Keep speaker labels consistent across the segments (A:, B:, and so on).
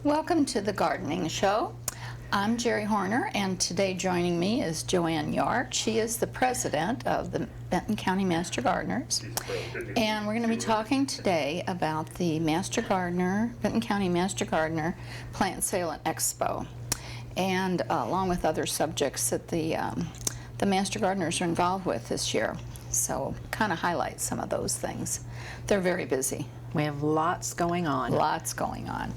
A: Welcome to the Gardening Show. I'm Geri Hoerner, and today joining me is Joanne Yark. She is the president of the Benton County Master Gardeners, and we're going to be talking today about the Benton County Master Gardener Plant Sale and Expo, and along with other subjects that the Master Gardeners are involved with this year. So kind of highlight some of those things. They're very busy.
B: We have lots going on.
A: Lots going on.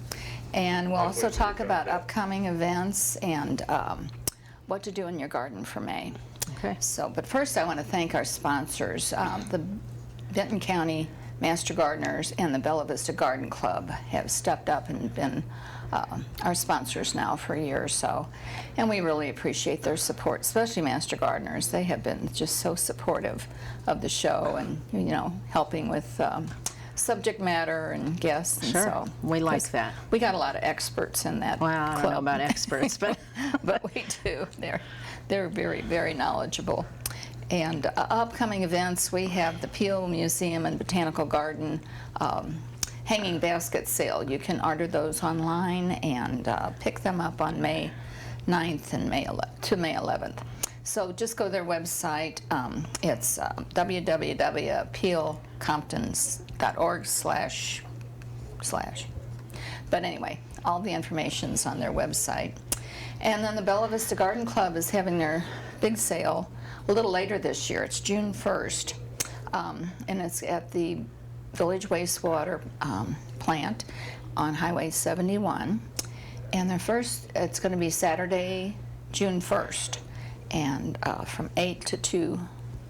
A: And we'll also talk about upcoming events and what to do in your garden for May.
B: Okay.
A: So, but first I want to thank our sponsors. The Benton County Master Gardeners and the Bella Vista Garden Club have stepped up and been our sponsors now for a year or so. And we really appreciate their support, especially Master Gardeners. They have been just so supportive of the show and, you know, helping with subject matter and guests. And
B: Sure,
A: so,
B: we like that.
A: We got a lot of experts in that
B: Well, I
A: club.
B: don't know about experts, but
A: but we do. They're very, very knowledgeable. And upcoming events, we have the Peel Museum and Botanical Garden hanging basket sale. You can order those online and pick them up on May 9th and May 11th. So just go to their website. It's www.peelcomptons.org/. But anyway, all the information's on their website. And then the Bella Vista Garden Club is having their big sale a little later this year. It's June 1st, and it's at the Village Wastewater plant on Highway 71. And it's going to be Saturday, June 1st. And from 8 to 2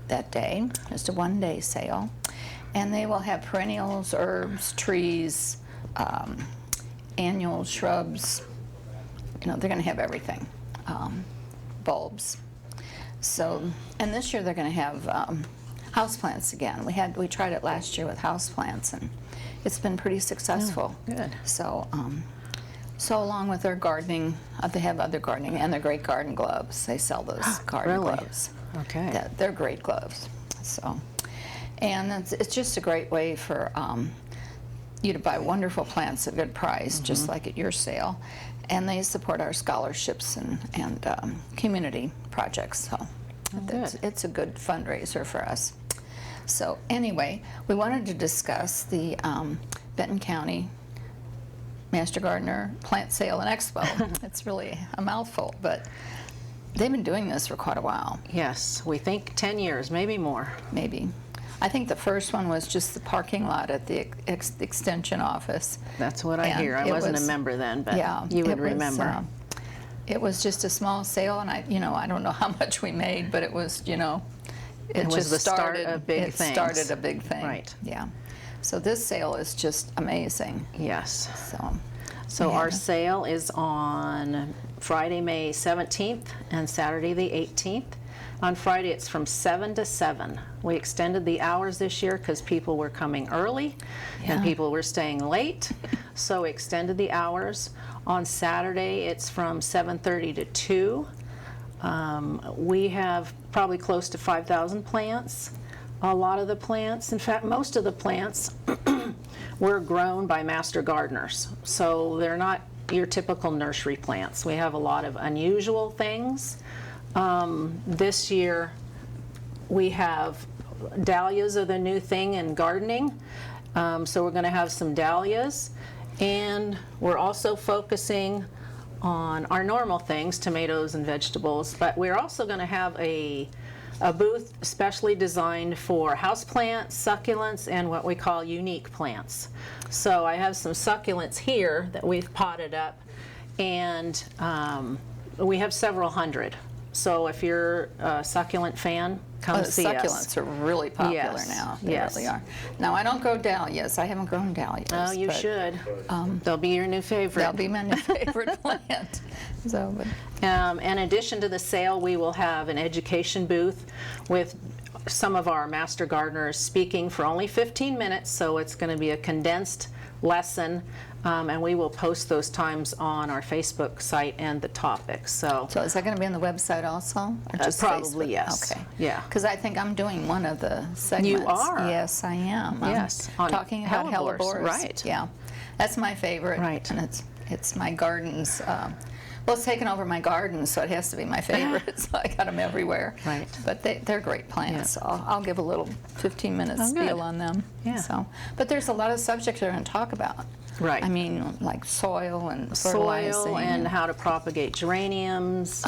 A: that day, just a one-day sale. And they will have perennials, herbs, trees, annual shrubs. You know, they're going to have everything, bulbs. So, and this year they're going to have houseplants again. We tried it last year with houseplants, and it's been pretty successful.
B: Oh, good.
A: So, so along with their gardening, they have other gardening and their great garden gloves. They sell those garden
B: Really?
A: gloves.
B: Okay.
A: They're great gloves. So, and it's just a great way for you to buy wonderful plants at a good price, just like at your sale. And they support our scholarships and community projects. So it's a good fundraiser for us. So anyway, we wanted to discuss the Benton County Master Gardener Plant Sale and Expo. It's really a mouthful, but they've been doing this for quite a while.
B: Yes, we think 10 years, maybe more.
A: Maybe. I think the first one was just the parking lot at the extension office.
B: That's what I hear. I wasn't a member then, but you would remember.
A: It was just a small sale, and I don't know how much we made, but it was, it
B: was
A: just
B: the start of big things.
A: It started a big thing.
B: Right.
A: Yeah. So this sale is just amazing.
B: Yes.
A: So
B: our sale is on Friday, May 17th and Saturday the 18th. On Friday, it's from 7 to 7. We extended the hours this year because people were coming early and people were staying late, so we extended the hours. On Saturday, it's from 7:30 to 2. We have probably close to 5,000 plants. A lot of the plants, in fact, most of the plants were grown by master gardeners, so they're not your typical nursery plants. We have a lot of unusual things. This year we have dahlias are the new thing in gardening, so we're going to have some dahlias, and we're also focusing on our normal things, tomatoes and vegetables, but we're also going to have a booth specially designed for houseplants, succulents, and what we call unique plants. So I have some succulents here that we've potted up, and we have several hundred. So if you're a succulent fan, come
A: the
B: see us.
A: succulents are really popular
B: Yes,
A: now. They
B: yes.
A: really are. Now, I don't grow dahlias. I haven't grown dahlias.
B: Oh, you
A: but
B: should. They'll be your new favorite.
A: They'll be my new favorite plant. So, but
B: In addition to the sale, we will have an education booth with some of our master gardeners speaking for only 15 minutes, so it's going to be a condensed lesson, and we will post those times on our Facebook site and the topics. So
A: is that going to be on the website also? Or just
B: probably
A: Facebook?
B: yes.
A: Okay.
B: Yeah.
A: Because I think I'm doing one of the segments.
B: You are?
A: Yes, I am.
B: Yes,
A: I'm
B: on
A: talking about
B: hellebores,
A: hellebores.
B: right.
A: Yeah. That's my favorite.
B: Right.
A: And it's my gardens. Well, it's taken over my garden, so it has to be my favorite. So I got them everywhere.
B: Right.
A: But they're great plants.
B: Yeah.
A: So I'll give a little 15-minute
B: Oh, good.
A: spiel on them.
B: Yeah.
A: So, but there's a lot of subjects we're going to talk about.
B: Right.
A: I mean, like soil and fertilizing.
B: soil and how to propagate geraniums,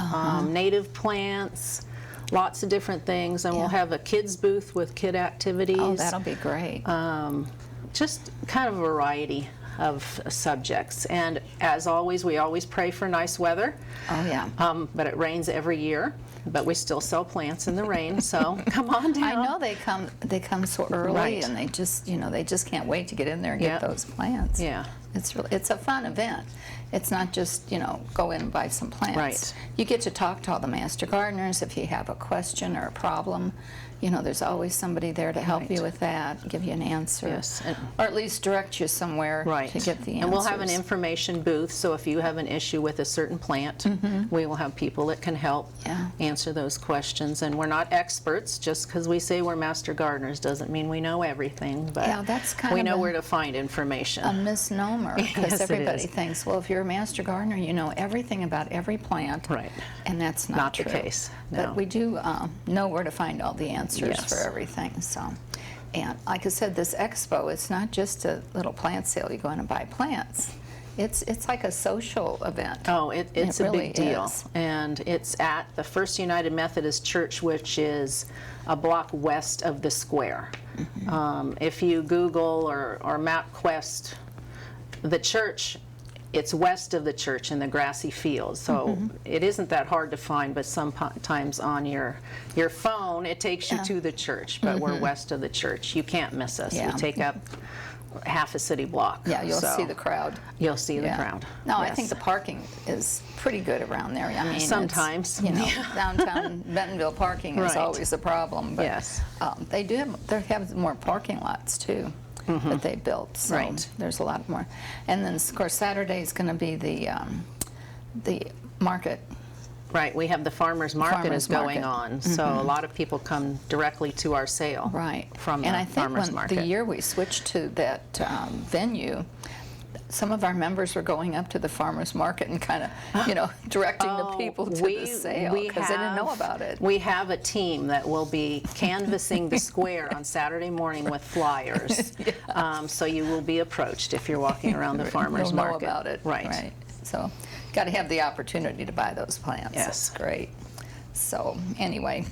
B: native plants, lots of different things. And we'll have a kids booth with kid activities.
A: Oh, that'll be great.
B: Just kind of a variety of subjects. And as always, we always pray for nice weather.
A: Oh, yeah.
B: But it rains every year. But we still sell plants in the rain, so come on down.
A: I know they come so early,
B: Right.
A: and they just can't wait to get in there and get
B: Yeah.
A: those plants.
B: Yeah.
A: It's a fun event. It's not just go in and buy some plants.
B: Right.
A: You get to talk to all the master gardeners if you have a question or a problem. There's always somebody there to help
B: Right.
A: you with that, give you an answer,
B: Yes.
A: or at least direct you somewhere
B: Right.
A: to get the answers.
B: And we'll have an information booth, so if you have an issue with a certain plant, we will have people that can help
A: Yeah.
B: answer those questions. And we're not experts. Just because we say we're master gardeners doesn't mean we know everything, but
A: Yeah, that's kind
B: we
A: of
B: know
A: a-
B: where to find information.
A: a misnomer, because
B: Yes, it
A: everybody
B: is.
A: thinks, well, if you're a master gardener, you know everything about every plant.
B: Right.
A: And that's not
B: Not the
A: true.
B: case, no.
A: But we do know where to find all the answers
B: Yes.
A: for everything. So, and like I said, this expo, it's not just a little plant sale. You go in and buy plants. It's like a social event.
B: Oh, it's
A: It
B: a
A: really
B: big deal.
A: is.
B: And it's at the First United Methodist Church, which is a block west of the square. If you Google or MapQuest the church, it's west of the church in the grassy field. So it isn't that hard to find, but sometimes on your phone it takes you to the church, but we're west of the church. You can't miss us.
A: Yeah.
B: We take up half a city block.
A: Yeah, you'll
B: So
A: see the crowd.
B: You'll see the
A: Yeah.
B: crowd.
A: No, I
B: Yes.
A: think the parking is pretty good around there. I mean, it's,
B: Sometimes.
A: downtown Bentonville parking is
B: Right.
A: always a problem. But,
B: Yes.
A: they have more parking lots too that they built. So
B: Right.
A: there's a lot more. And then of course Saturday is going to be the market.
B: Right, we have the farmers market
A: Farmers
B: is going
A: market.
B: on, so a lot of people come directly to our sale.
A: Right.
B: From
A: and
B: the
A: I think
B: farmers
A: when
B: market.
A: the year we switched to that venue, some of our members were going up to the farmers market and kind of, directing the people to the sale because they didn't know about it.
B: We have a team that will be canvassing the square on Saturday morning with flyers. So you will be approached if you're walking around the farmers
A: You'll
B: market.
A: know about it.
B: Right.
A: So, got to have the opportunity to buy those plants.
B: Yes.
A: That's great. So, anyway,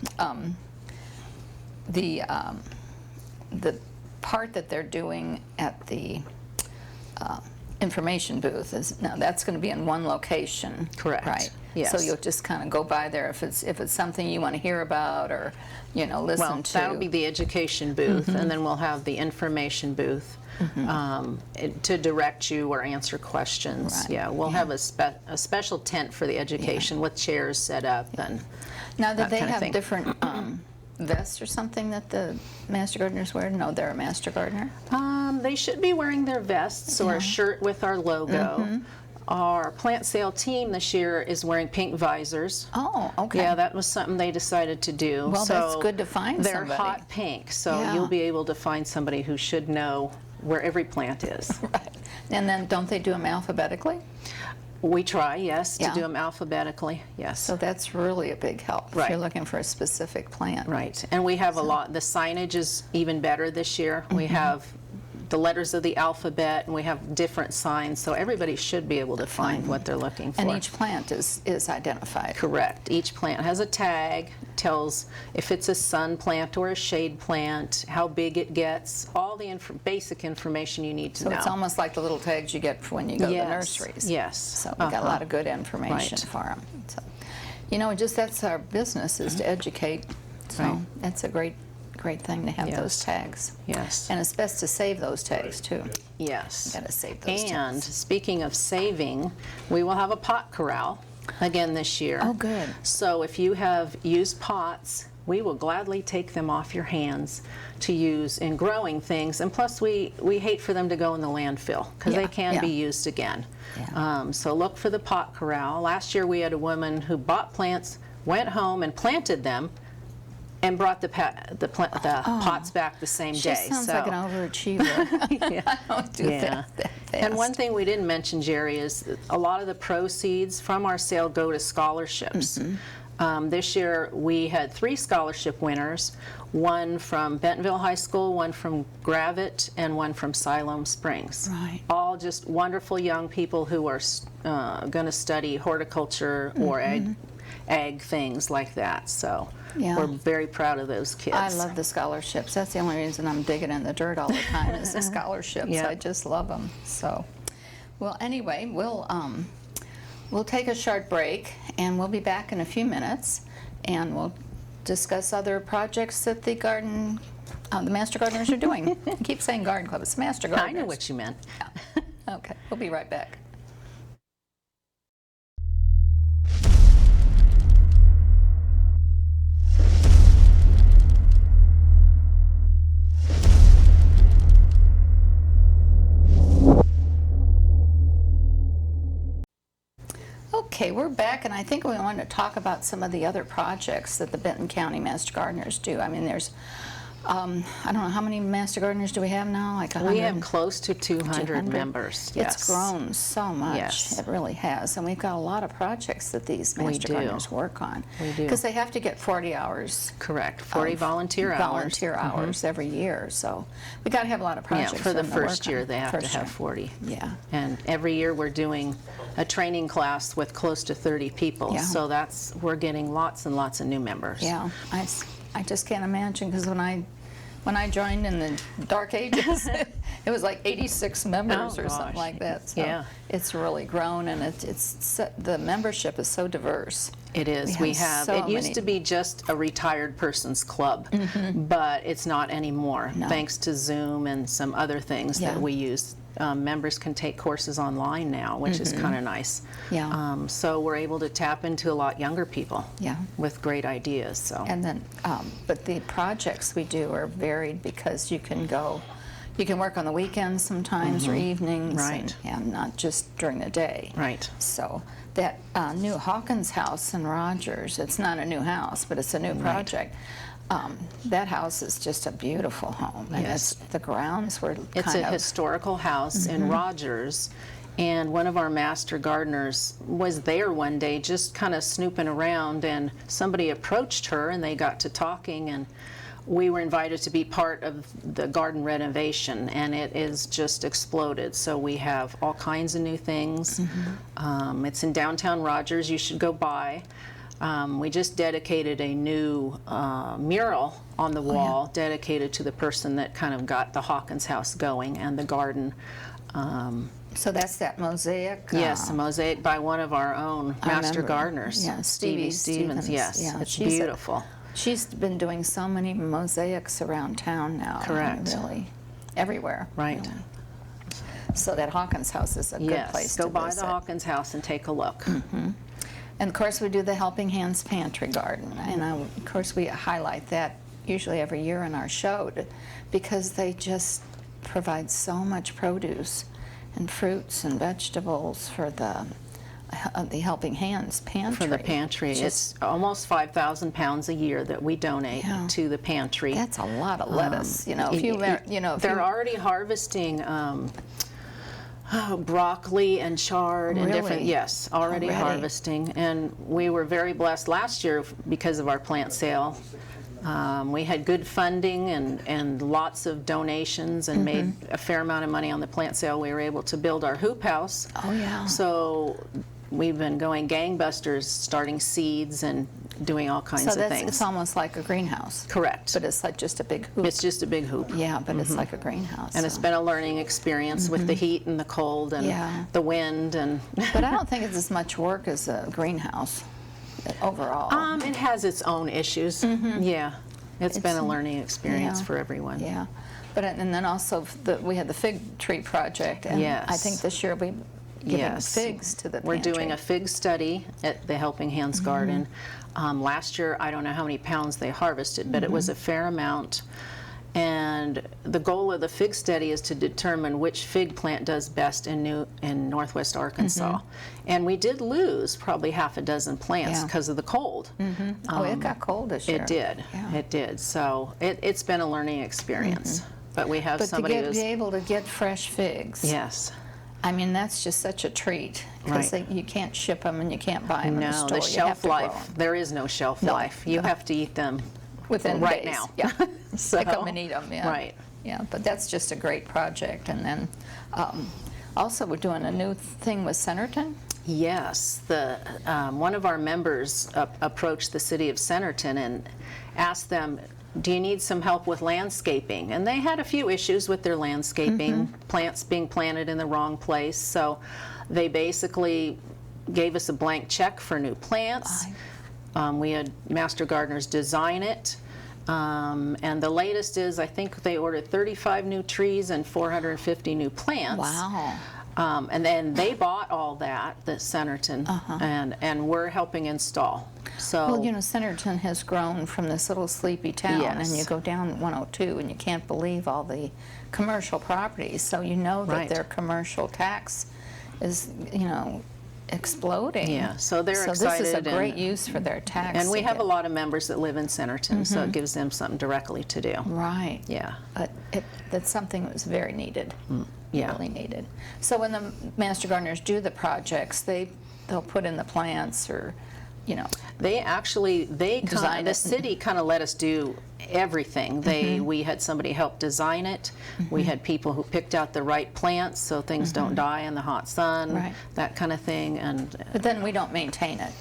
A: the part that they're doing at the information booth is now that's going to be in one location.
B: Correct.
A: Right.
B: Yes.
A: So you'll just kind of go by there if it's something you want to hear about or listen
B: Well,
A: to.
B: that'll be the education booth, and then we'll have the information booth to direct you or answer questions.
A: Right.
B: Yeah, we'll have a special tent for the education with chairs set up and
A: Now, that
B: that
A: they
B: kind of
A: have
B: thing.
A: different vests or something that the master gardeners wear? No, they're a master gardener.
B: They should be wearing their vests or a shirt with our logo. Our plant sale team this year is wearing pink visors.
A: Oh, okay.
B: Yeah, that was something they decided to do.
A: Well, that's good to find
B: they're
A: somebody.
B: hot pink, so
A: Yeah.
B: you'll be able to find somebody who should know where every plant is.
A: Right. And then don't they do them alphabetically?
B: We try, yes, to
A: Yeah.
B: do them alphabetically, yes.
A: So that's really a big help if
B: Right.
A: you're looking for a specific plant.
B: Right, and we have a lot, the signage is even better this year. We have the letters of the alphabet, and we have different signs, so everybody should be able to find what they're looking for.
A: And each plant is identified.
B: Correct. Each plant has a tag, tells if it's a sun plant or a shade plant, how big it gets, all the basic information you need to
A: So
B: know.
A: it's almost like the little tags you get when you go to the
B: Yes,
A: nurseries.
B: yes.
A: So we got a lot of good information
B: Right.
A: for them. So, just that's our business, is to educate. So
B: Right.
A: That's a great thing to have those tags.
B: Yes.
A: And it's best to save those tags too.
B: Yes.
A: You gotta save those tags.
B: And speaking of saving, we will have a pot corral again this year.
A: Oh, good.
B: So if you have used pots, we will gladly take them off your hands to use in growing things. And plus, we hate for them to go in the landfill because they can be used again.
A: Yeah.
B: So look for the pot corral. Last year we had a woman who bought plants, went home and planted them, and brought the pots back the same day.
A: She sounds like an overachiever.
B: Yeah.
A: I don't do that fast.
B: And one thing we didn't mention, Geri, is that a lot of the proceeds from our sale go to scholarships. This year we had 3 scholarship winners, one from Bentonville High School, one from Gravette, and one from Siloam Springs.
A: Right.
B: All just wonderful young people who are going to study horticulture or ag things like that. So we're very proud of those kids.
A: I love the scholarships. That's the only reason I'm digging in the dirt all the time is the scholarships.
B: Yeah.
A: I just love them. So, well, anyway, we'll take a short break, and we'll be back in a few minutes, and we'll discuss other projects that the Master Gardeners are doing. I keep saying Garden Club. It's Master Gardeners.
B: I know what you meant.
A: Yeah. Okay, we'll be right back. Okay, we're back, and I think we want to talk about some of the other projects that the Benton County Master Gardeners do. I mean, there's, I don't know, how many Master Gardeners do we have now? Like 100?
B: We have close to 200 members. Yes.
A: It's grown so much.
B: Yes.
A: It really has. And we've got a lot of projects that these Master Gardeners work on.
B: We do.
A: Because they have to get 40 hours.
B: Correct. 40 volunteer hours.
A: Volunteer hours every year. So we got to have a lot of projects.
B: Yeah, for the
A: for them to
B: first
A: work
B: year
A: on.
B: they have to have 40.
A: Yeah.
B: And every year we're doing a training class with close to 30 people.
A: Yeah.
B: So we're getting lots and lots of new members.
A: Yeah, I just can't imagine, because when I joined in the dark ages, it was like 86 members or something like that. So it's really grown, and the membership is so diverse.
B: It is. It used to be just a retired person's club, but it's not anymore, thanks to Zoom and some other things that we use. Members can take courses online now, which is kind of nice.
A: Yeah.
B: So we're able to tap into a lot younger people with great ideas. So.
A: And then, but the projects we do are varied, because you can work on the weekends sometimes, or evenings, and not just during the day.
B: Right.
A: So that new Hawkins house in Rogers, it's not a new house, but it's a new project. That house is just a beautiful home, and the grounds were
B: It's a historical house in Rogers, and one of our Master Gardeners was there one day just kind of snooping around, and somebody approached her, and they got to talking, and we were invited to be part of the garden renovation, and it is just exploded. So we have all kinds of new things. It's in downtown Rogers. You should go by. We just dedicated a new mural on the wall dedicated to the person that kind of got the Hawkins house going, and the garden.
A: So that's that mosaic?
B: Yes, a mosaic by one of our own Master Gardeners.
A: Yeah,
B: Stevie Stevens. Yes, it's beautiful.
A: She's been doing so many mosaics around town now.
B: Correct.
A: Really, everywhere.
B: Right.
A: Really. So that Hawkins house is a good place to
B: go by
A: visit.
B: the Hawkins house and take a look.
A: And of course we do the Helping Hands Pantry Garden, and of course we highlight that usually every year in our show, because they just provide so much produce and fruits and vegetables for the Helping Hands Pantry.
B: For the pantry. It's almost 5,000 pounds a year that we donate to the pantry.
A: That's a lot of lettuce.
B: They're already harvesting broccoli and chard and different, already harvesting. And we were very blessed last year because of our plant sale. We had good funding and lots of donations, and made a fair amount of money on the plant sale. We were able to build our hoop house.
A: Oh, yeah.
B: So we've been going gangbusters, starting seeds and doing all kinds of things.
A: It's almost like a greenhouse.
B: Correct.
A: But it's like just a big hoop.
B: It's just a big hoop.
A: Yeah, but it's like a greenhouse.
B: And it's been a learning experience with the heat and the cold and the wind.
A: But I don't think it's as much work as a greenhouse overall.
B: It has its own issues. Yeah. It's been a learning experience for everyone.
A: Yeah. But, and then also, we had the fig tree project, and
B: Yes.
A: I think this year we giving
B: Yes.
A: figs to the
B: We're
A: pantry.
B: doing a fig study at the Helping Hands Garden. Last year, I don't know how many pounds they harvested, but it was a fair amount. And the goal of the fig study is to determine which fig plant does best in Northwest Arkansas. And we did lose probably half a dozen plants
A: Yeah.
B: because of the cold.
A: Oh, it got cold this year.
B: It did.
A: Yeah.
B: It did. So it's been a learning experience. But we have
A: But
B: somebody
A: to
B: who's...
A: be able to get fresh figs,
B: Yes.
A: I mean, that's just such a treat, because
B: Right.
A: you can't ship them and you can't buy them in the
B: No,
A: store.
B: the
A: You have
B: shelf
A: to grow
B: life,
A: 'em.
B: there is no shelf
A: No,
B: life. You
A: no.
B: have to eat them
A: Within
B: right
A: days.
B: now.
A: Yeah.
B: So-
A: Pick them and eat them, yeah.
B: Right.
A: Yeah, but that's just a great project. And then also we're doing a new thing with Centerton.
B: Yes, one of our members approached the city of Centerton and asked them, do you need some help with landscaping? And they had a few issues with their landscaping, plants being planted in the wrong place. So they basically gave us a blank check for new plants. We had master gardeners design it. And the latest is, I think they ordered 35 new trees and 450 new plants.
A: Wow.
B: And then they bought all that, the Centerton, and we're helping install. So,
A: Well, you know, Centerton has grown from this little sleepy town,
B: Yes.
A: and you go down 102 and you can't believe all the commercial properties. So you know that
B: Right.
A: their commercial tax is, you know, exploding.
B: Yeah, so they're
A: So this is a
B: excited
A: great
B: and-
A: use for their tax.
B: and we
A: to
B: have a
A: get-
B: lot of members that live in Centerton, so it gives them something directly to do.
A: Right.
B: Yeah.
A: But that's something that was very needed.
B: yeah.
A: Really needed. So when the master gardeners do the projects, they'll put in the plants, or, you know.
B: They actually,
A: Design
B: the
A: it.
B: city kind of let us do everything. We had somebody help design it. We had people who picked out the right plants so things don't die in the hot sun,
A: Right.
B: that kind of thing. And
A: But then we don't maintain it.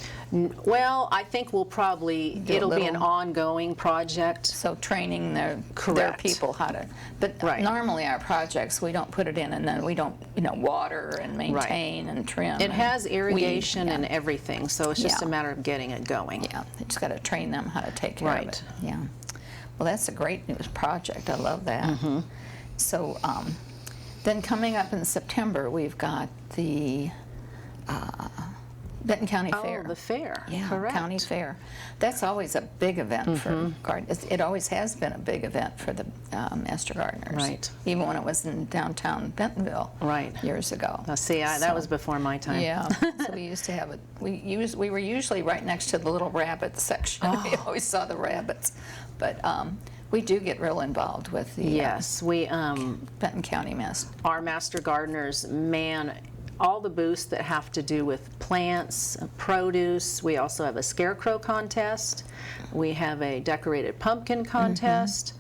B: well, I think we'll probably,
A: Do a
B: it'll be an
A: little-
B: ongoing project.
A: So training their
B: Correct.
A: people how to, but
B: Right.
A: normally our projects, we don't put it in and then we don't, you know, water and maintain and trim.
B: It
A: and
B: has irrigation
A: weed,
B: and everything, so it's just
A: Yeah.
B: a matter of getting it going.
A: yeah, they just got to train them how to take care of
B: Right.
A: it. Yeah. Well, that's a great news project. I love that.
B: Mm-hmm.
A: So then coming up in September, we've got the Benton County Fair.
B: Oh, the fair,
A: Yeah,
B: correct.
A: county fair. That's always a big event for gardeners. It always has been a big event for the master gardeners.
B: Right.
A: Even when it was in downtown Bentonville.
B: Right.
A: Years ago.
B: Now, see, that
A: So-
B: was before my time.
A: Yeah. So we used to have it. We were usually right next to the little rabbit section. We always saw the rabbits, but we do get real involved with the
B: Yes, we,
A: Benton County Master.
B: our master gardeners man all the booths that have to do with plants, produce. We also have a scarecrow contest. We have a decorated pumpkin contest.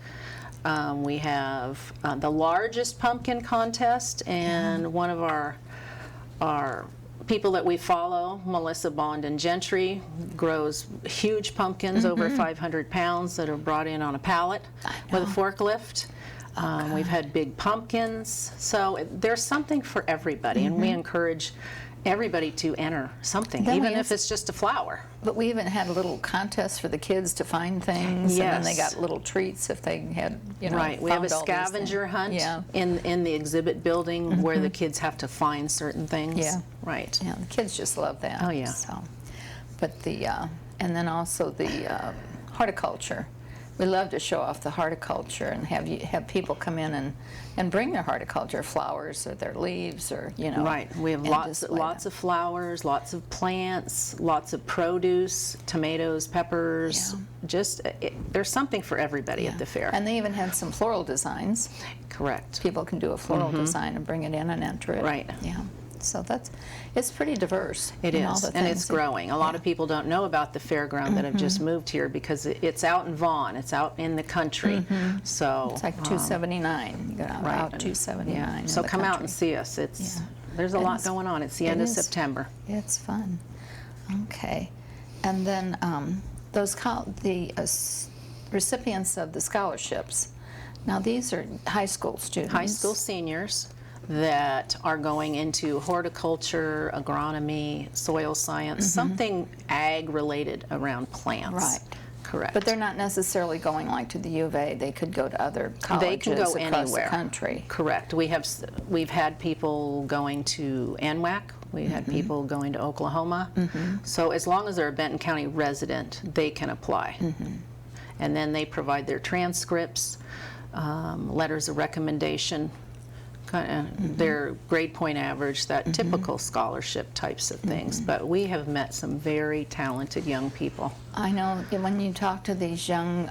B: We have the largest pumpkin contest, and one of our people that we follow, Melissa Bond and Gentry, grows huge pumpkins over 500 pounds that are brought in on a pallet with a forklift. We've had big pumpkins, so there's something for everybody, and we encourage everybody to enter something,
A: Then we
B: even if
A: also-
B: it's just a flower.
A: But we even had a little contest for the kids to find things, and then they
B: Yes.
A: got little treats if they had, you know,
B: Right, we have a
A: found all these
B: scavenger
A: things.
B: hunt
A: Yeah.
B: in the exhibit building where the kids have to find certain things.
A: Yeah.
B: Right.
A: Yeah, the kids just love that.
B: Oh, yeah.
A: So, but and then also the horticulture. We love to show off the horticulture and have people come in and bring their horticulture flowers or their leaves, or, you know.
B: Right, we have
A: and
B: lots
A: display
B: lots
A: them.
B: of flowers, lots of plants, lots of produce, tomatoes, peppers.
A: Yeah.
B: Just there's something for everybody at
A: Yeah.
B: the fair.
A: And they even had some floral designs.
B: Correct.
A: People can do a floral design and bring it in and enter it.
B: Right.
A: Yeah. So it's pretty diverse.
B: It
A: in all
B: is,
A: the
B: and
A: things
B: it's
A: that-
B: growing. A lot of people don't know about the fairground that have just moved here because it's out in Vaughan. It's out in the country. So
A: It's like 279. You go out,
B: right.
A: out 279. in
B: So
A: the
B: come out
A: country.
B: and see us. It's
A: Yeah.
B: there's a
A: And
B: lot
A: it's-
B: going on. It's the
A: it
B: end of
A: is.
B: September.
A: It's fun. Okay. And then recipients of the scholarships. Now these are high school students.
B: High school seniors that are going into horticulture, agronomy, soil science, something ag related around plants.
A: Right.
B: Correct.
A: But they're not necessarily going like to the U of A. They could go to other colleges
B: They can go
A: across
B: anywhere.
A: the country.
B: Correct. We've had people going to NWAC. We had people going to Oklahoma. So as long as they're a Benton County resident, they can apply. And then they provide their transcripts, letters of recommendation, their grade point average, that typical scholarship types of things. But we have met some very talented young people.
A: I know when you talk to these young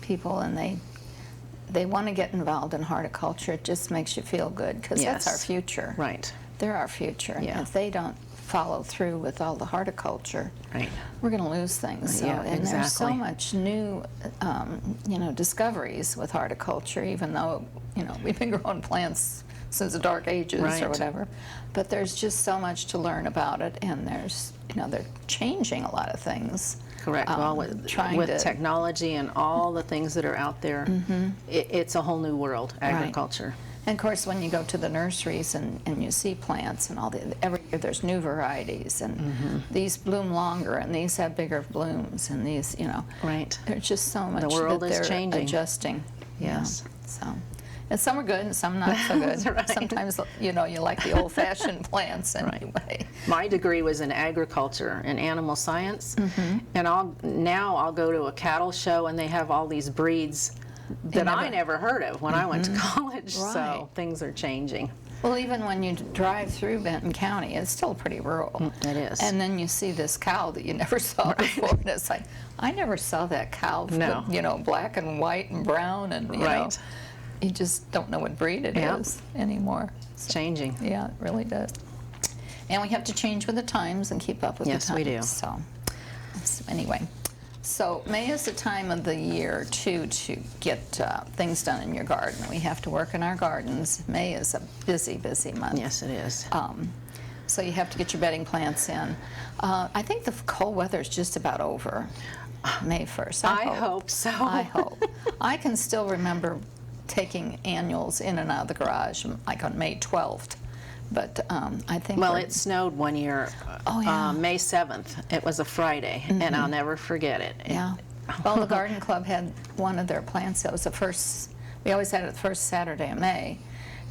A: people and they want to get involved in horticulture, it just makes you feel good because that's our future.
B: Right.
A: They're our future. And if they don't follow through with all the horticulture, we're going to lose things. So, and there's so much new, discoveries with horticulture, even though, we've been growing plants since the dark ages or whatever. But there's just so much to learn about it, and there's, they're changing a lot of things.
B: Correct. Well, with technology and all the things that are out there, it's a whole new world, agriculture.
A: And of course, when you go to the nurseries and you see plants and every year there's new varieties, and these bloom longer and these have bigger blooms, and these, there's just so much
B: the world
A: that
B: is
A: they're
B: changing.
A: Adjusting.
B: Yes.
A: So, and some are good and some not so good. Sometimes, you like the old-fashioned plants anyway.
B: My degree was in agriculture and animal science, and I'll go to a cattle show and they have all these breeds that I never heard of when I went to college, so things are changing.
A: Well, even when you drive through Benton County, it's still pretty rural.
B: It is.
A: And then you see this cow that you never saw before, and it's like, I never saw that cow, black and white and brown, and, you just don't know what breed it is anymore.
B: It's changing.
A: Yeah, it really does. And we have to change with the times and keep up with the times.
B: Yes, we do.
A: So anyway. So May is the time of the year, too, to get things done in your garden. We have to work in our gardens. May is a busy, busy month.
B: Yes, it is.
A: So you have to get your bedding plants in. I think the cold weather is just about over, May 1st.
B: I hope so.
A: I hope. I can still remember taking annuals in and out of the garage, like on May 12th. But I think
B: it snowed one year, May 7th. It was a Friday, and I'll never forget it.
A: Yeah. Well, the garden club had one of their plants. That was the first. We always had it the first Saturday of May,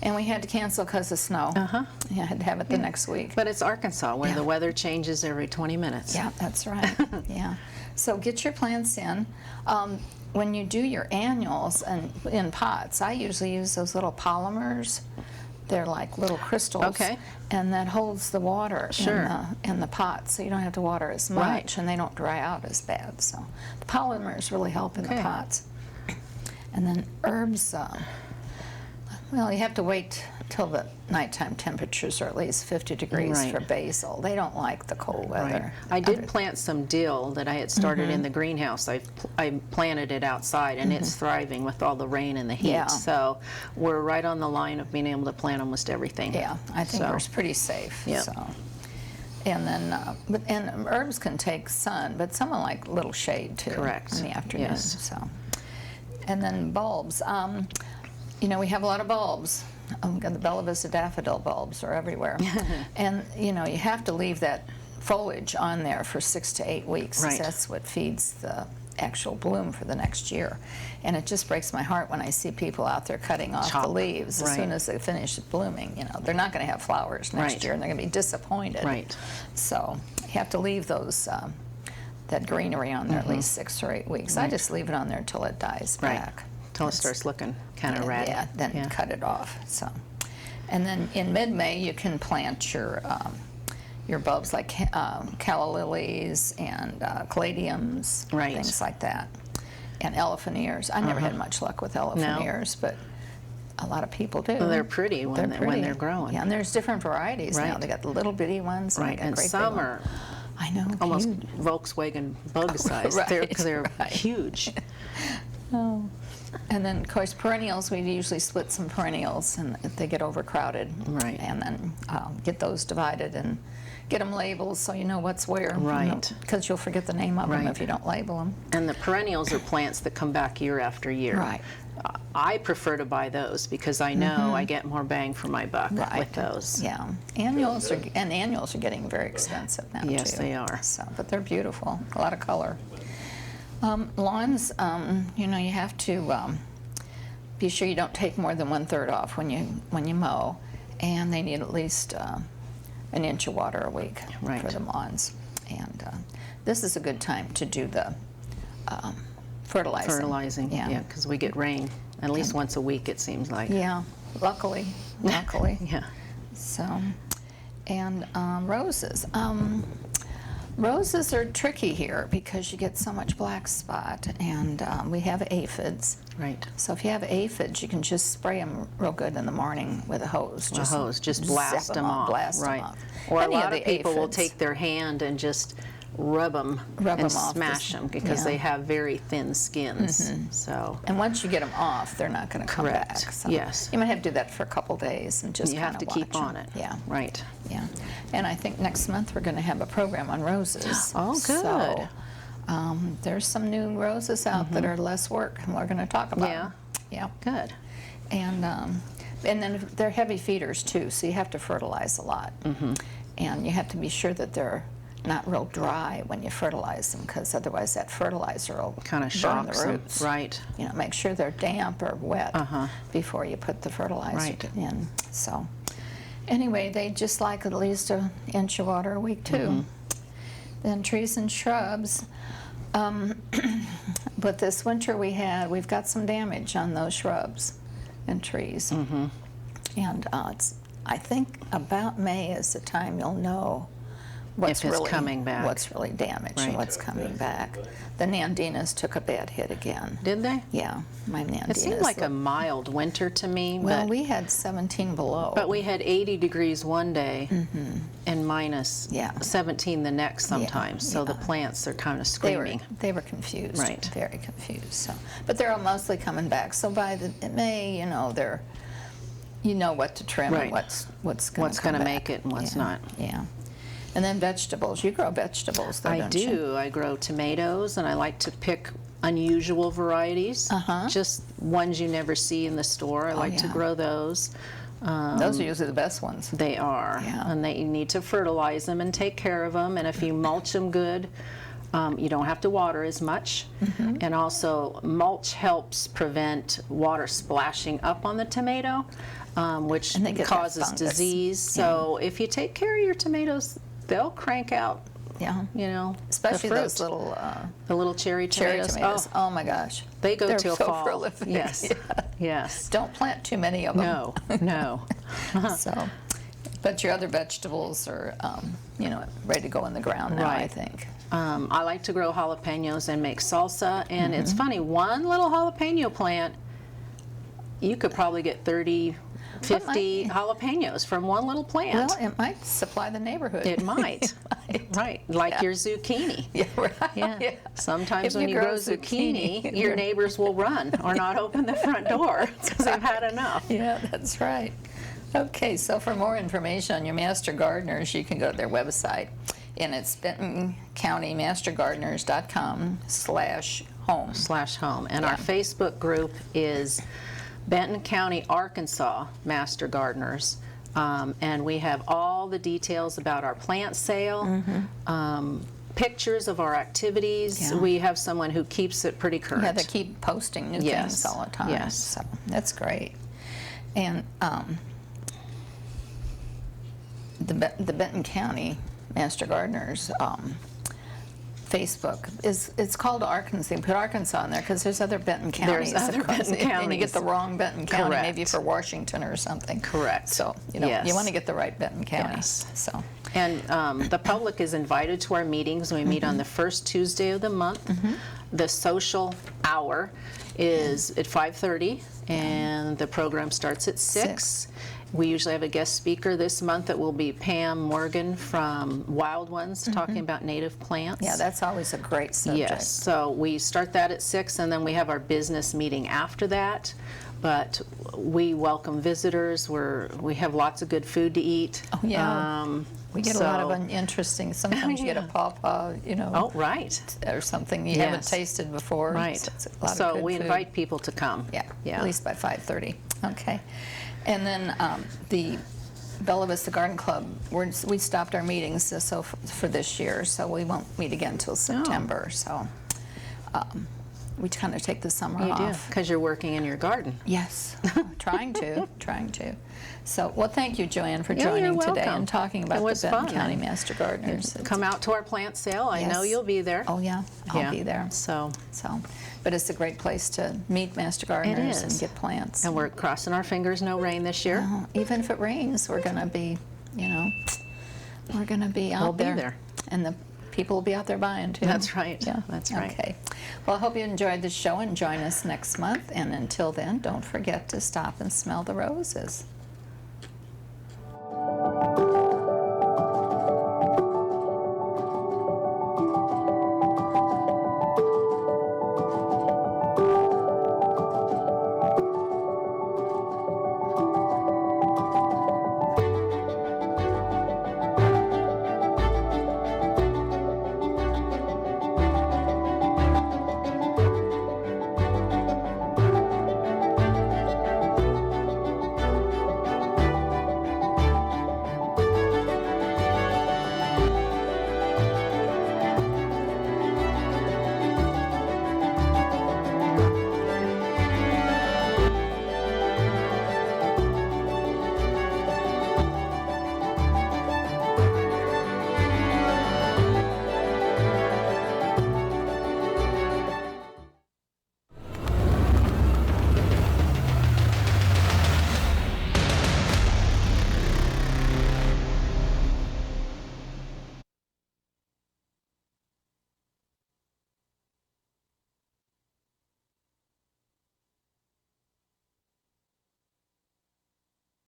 A: and we had to cancel because of snow. Yeah, had to have it the next week.
B: But it's Arkansas, where the weather changes every 20 minutes.
A: Yeah, that's right. Yeah. So get your plants in. When you do your annuals and in pots, I usually use those little polymers. They're like little crystals, and that holds the water in the pot, so you don't have to water as much, and they don't dry out as bad. So the polymers really help in the pots. And then herbs, well, you have to wait till the nighttime temperatures are at least 50 degrees for basil. They don't like the cold weather.
B: I did plant some dill that I had started in the greenhouse. I planted it outside, and it's thriving with all the rain and the heat. So we're right on the line of being able to plant almost everything.
A: Yeah, I think we're pretty safe. So. And then, and herbs can take sun, but some like little shade too.
B: Correct.
A: In the afternoon.
B: Yes.
A: So. And then bulbs. We have a lot of bulbs. The Bella Vista daffodil bulbs are everywhere. And, you have to leave that foliage on there for 6 to 8 weeks.
B: Right.
A: That's what feeds the actual bloom for the next year. And it just breaks my heart when I see people out there cutting off the leaves as soon as they finish blooming. They're not going to have flowers next year, and they're going to be disappointed. Right. So you have to leave those that greenery on there at least 6 or 8 weeks. I just leave it on there till it dies back.
B: Until it starts looking kind of ratty.
A: Yeah, then cut it off. So, and then in mid-May you can plant your bulbs like calla lilies and caladiums, things like that, and elephant ears. I never had much luck with elephant ears, but a lot of people do.
B: Well, they're pretty when they're growing.
A: Yeah, and there's different varieties now. They got the little bitty ones,
B: and some are almost
A: huge.
B: Volkswagen bug size. They're huge.
A: Oh. And then, of course, perennials, we usually split some perennials, and if they get overcrowded.
B: Right.
A: And then get those divided and get them labeled so you know what's where.
B: Right.
A: Because you'll forget the name of them if you don't label them.
B: And the perennials are plants that come back year after year.
A: Right.
B: I prefer to buy those because I know I get more bang for my buck with those.
A: Yeah. Annuals are getting very expensive now, too.
B: Yes, they are.
A: So, but they're beautiful. A lot of color. Lawns, you know, you have to be sure you don't take more than 1/3 off when you mow, and they need at least an inch of water a week
B: Right.
A: for the lawns. And this is a good time to do the fertilizing.
B: Fertilizing, yeah, because we get rain at least once a week, it seems like.
A: Yeah, luckily.
B: Yeah.
A: So, and roses. Roses are tricky here because you get so much black spot, and we have aphids.
B: Right.
A: So if you have aphids, you can just spray them real good in the morning with a hose.
B: A hose, just blast
A: zap
B: them off.
A: Blast
B: right.
A: them off.
B: Or
A: Any
B: a lot of
A: the
B: people will
A: aphids.
B: take their hand and just rub them
A: Rub
B: and
A: 'em off
B: smash
A: the-
B: them because
A: yeah.
B: they have very thin skins. So
A: And once you get them off, they're not going to come
B: Correct.
A: back. So
B: Yes.
A: You might have to do that for a couple days and just
B: you
A: kind
B: have
A: of
B: to keep
A: watch 'em.
B: on it.
A: Yeah.
B: Right.
A: Yeah. And I think next month we're going to have a program on roses.
B: Oh, good.
A: So there's some new roses out that are less work, and we're going to talk about
B: Yeah.
A: them. Yeah.
B: Good.
A: And then they're heavy feeders too, so you have to fertilize a lot. And you have to be sure that they're not real dry when you fertilize them, because otherwise that fertilizer will
B: Kind of
A: burn
B: shocks
A: the
B: them.
A: roots.
B: Right.
A: You know, make sure they're damp or wet before you put the fertilizer
B: Right.
A: in. So anyway, they just like at least an inch of water a week too. Then trees and shrubs. But this winter we've got some damage on those shrubs and trees. And I think about May is the time you'll know what's
B: If it's
A: really
B: coming back.
A: what's really damaged and
B: Right.
A: what's coming back. The Nandinas took a bad hit again.
B: Did they?
A: Yeah, my Nandinas.
B: It seemed like a mild winter to me,
A: well,
B: but
A: we had 17 below.
B: but we had 80 degrees one day and minus
A: Yeah.
B: 17 the next sometimes. So the
A: yeah.
B: plants are kind of
A: they were
B: screaming.
A: confused,
B: Right.
A: very confused. So, but they're all mostly coming back. So by the May, you know, you know what to trim
B: Right.
A: and what's going
B: What's gonna make it and what's not.
A: Yeah. And then vegetables. You grow vegetables, though,
B: I
A: don't you?
B: do. I grow tomatoes, and I like to pick unusual varieties, just ones you never see in the store. I like to
A: yeah.
B: grow those.
A: Those are usually the best ones.
B: They are,
A: Yeah.
B: and you need to fertilize them and take care of them. And if you mulch them good, you don't have to water as much. And also, mulch helps prevent water splashing up on the tomato, which
A: And they get that
B: causes
A: fungus.
B: disease. So if you take care of your tomatoes, they'll crank out.
A: Yeah.
B: You know,
A: Especially
B: the fruit.
A: those little
B: The little cherry
A: cherry
B: tomatoes.
A: tomatoes.
B: Oh,
A: Oh my gosh.
B: they go
A: They're
B: till
A: so
B: fall.
A: prolific.
B: Yes.
A: Yeah.
B: Yes.
A: Don't plant too many of them.
B: No. No.
A: So, but your other vegetables are, you know, ready to go in the ground now, I
B: Right.
A: think.
B: I like to grow jalapenos and make salsa. And it's funny, one little jalapeno plant, you could probably get 30, 50 jalapenos from one little plant.
A: Well, it might supply the neighborhood.
B: It might. Right. Like your zucchini.
A: Yeah, right.
B: Yeah. Sometimes
A: If
B: when
A: you
B: you
A: grow
B: grow zucchini,
A: zucchini,
B: your neighbors will run or not open the front door because they've had enough.
A: Yeah, that's right. Okay, so for more information on your master gardeners, you can go to their website, and it's bentoncountymastergardeners.com/home.
B: /home. And
A: Yeah.
B: our Facebook group is Benton County, Arkansas Master Gardeners. And we have all the details about our plant sale, pictures of our activities.
A: Yeah.
B: We have someone who keeps it pretty current.
A: Yeah, they keep posting new
B: Yes,
A: things all the time.
B: yes.
A: So that's great. And the Benton County Master Gardeners Facebook it's called Arkansas. You put Arkansas in there because there's other Benton counties.
B: There's other
A: across
B: Benton
A: it, and you get
B: counties.
A: the wrong Benton County,
B: Correct.
A: maybe for Washington or something.
B: Correct.
A: So you know
B: Yes.
A: you want to get the right Benton County.
B: Yes.
A: So
B: And the public is invited to our meetings. We meet on the first Tuesday of the month. The social hour is at 5:30, and the program starts at 6. We usually have a guest speaker this month. It will be Pam Morgan from Wild Ones talking about native plants.
A: yeah, that's always a great subject.
B: Yes, so we start that at 6, and then we have our business meeting after that. But we welcome visitors. We have lots of good food to eat.
A: Oh, yeah. We get a lot of
B: so-
A: interesting. Sometimes you get a pawpaw, you know.
B: Oh, right.
A: Or something you haven't
B: Yes.
A: tasted before.
B: Right.
A: So, it's a lot of
B: So
A: good
B: we
A: food.
B: invite people to come.
A: Yeah,
B: Yeah.
A: at least by 5:30. Okay. And then the Bella Vista Garden Club, we stopped our meetings for this year, so we won't meet again until September. So we kind of take the summer
B: You do,
A: off.
B: because you're working in your garden.
A: Yes, trying to. So, well, thank you, Joanne, for
B: Yeah,
A: joining
B: you're
A: today
B: welcome.
A: and talking about
B: It was
A: the Benton
B: fun.
A: County Master Gardeners.
B: Come out to our plant sale. I know
A: Yes.
B: you'll be there.
A: Oh, yeah, I'll
B: Yeah.
A: be there.
B: So,
A: But it's a great place to meet Master Gardeners and
B: is.
A: get plants.
B: and we're crossing our fingers, no rain this year.
A: Even if it rains, we're going to be, we're going to be out
B: We'll be
A: there.
B: there.
A: And the people will be out there buying, too.
B: That's right.
A: Yeah.
B: That's right.
A: Okay. Well, I hope you enjoyed the show and join us next month. And until then, don't forget to stop and smell the roses.